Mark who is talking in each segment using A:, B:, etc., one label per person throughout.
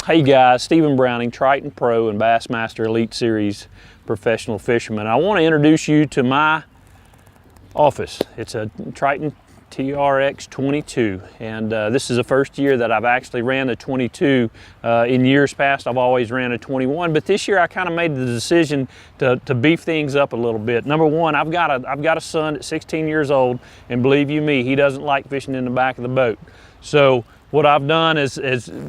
A: Hey guys, Stephen Browning, Triton Pro and Bassmaster Elite Series professional fisherman. I want to introduce you to my office. It's a Triton TrX 22, and this is the first year that I've actually ran a 22. In years past I've always ran a 21, but this year I kind of made the decision to beef things up a little bit. Number one, I've got a son that's 16 years old, and believe you me, he doesn't like fishing in the back of the boat. So what I've done is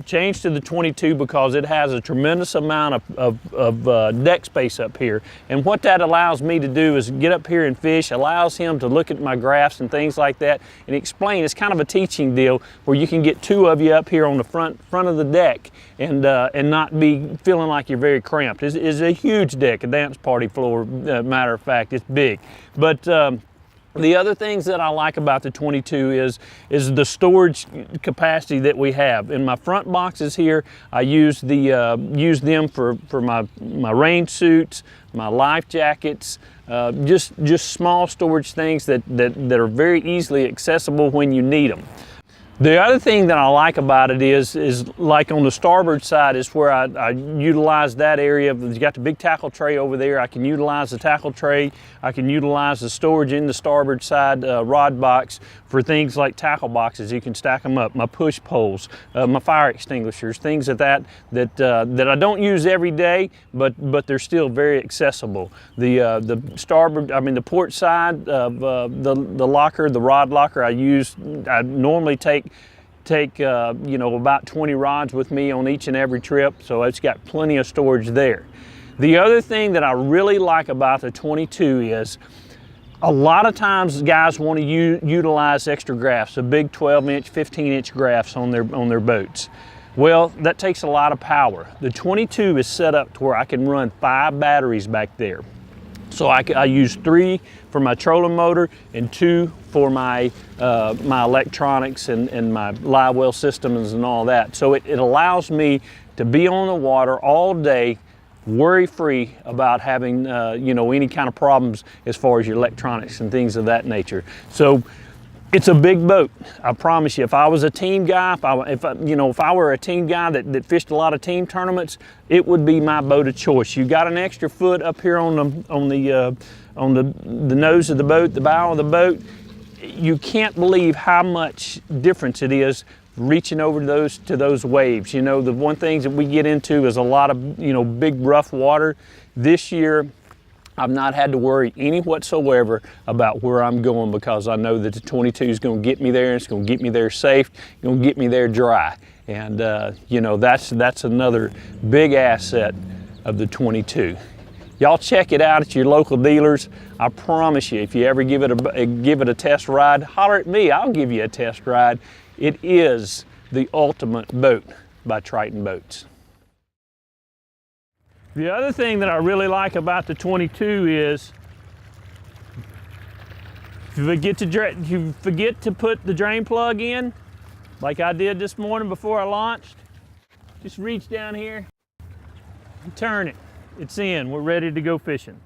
A: changed to the 22 because it has a tremendous amount of deck space up here. And what that allows me to do is get up here and fish, allows him to look at my graphs and things like that and explain. It's kind of a teaching deal where you can get two of you up here on the front of the deck and not be feeling like you're very cramped. It's a huge deck, a dance party floor, matter of fact, it's big. But the other things that I like about the 22 is the storage capacity that we have. In my front boxes here, I use them for my rain suits, my life jackets, just small storage things that are very easily accessible when you need them. The other thing that I like about it is like on the starboard side is where I utilize that area. You got the big tackle tray over there. I can utilize the tackle tray. I can utilize the storage in the starboard side rod box for things like tackle boxes. You can stack them up. My push poles, my fire extinguishers, things of that I don't use every day, but they're still very accessible. The starboard, I mean the port side of the locker, the rod locker, I normally take you know, about 20 rods with me on each and every trip, so it's got plenty of storage there. The other thing that I really like about the 22 is a lot of times guys want to utilize extra graphs, the big 12-inch, 15-inch graphs on their boats. Well, that takes a lot of power. The 22 is set up to where I can run 5 batteries back there. So I use 3 for my trolling motor and 2 for my electronics and my live well systems and all that. So it allows me to be on the water all day, worry-free about having you know, any kind of problems as far as your electronics and things of that nature. So it's a big boat. I promise you, if I was a team guy, if I were a team guy that fished a lot of team tournaments, it would be my boat of choice. You got an extra foot up here on the nose of the boat, the bow of the boat. You can't believe how much difference it is reaching over to those waves. You know, the one thing that we get into is a lot of, you know, big rough water. This year I've not had to worry any whatsoever about where I'm going because I know that the 22 is going to get me there. It's going to get me there safe. It's going to get me there dry. And you know, that's another big asset of the 22. Y'all check it out at your local dealers. I promise you, if you ever give it a test ride, holler at me. I'll give you a test ride. It is the ultimate boat by Triton Boats. The other thing that I really like about the 22 is if you forget to put the drain plug in, like I did this morning before I launched, just reach down here and turn it. It's in. We're ready to go fishing.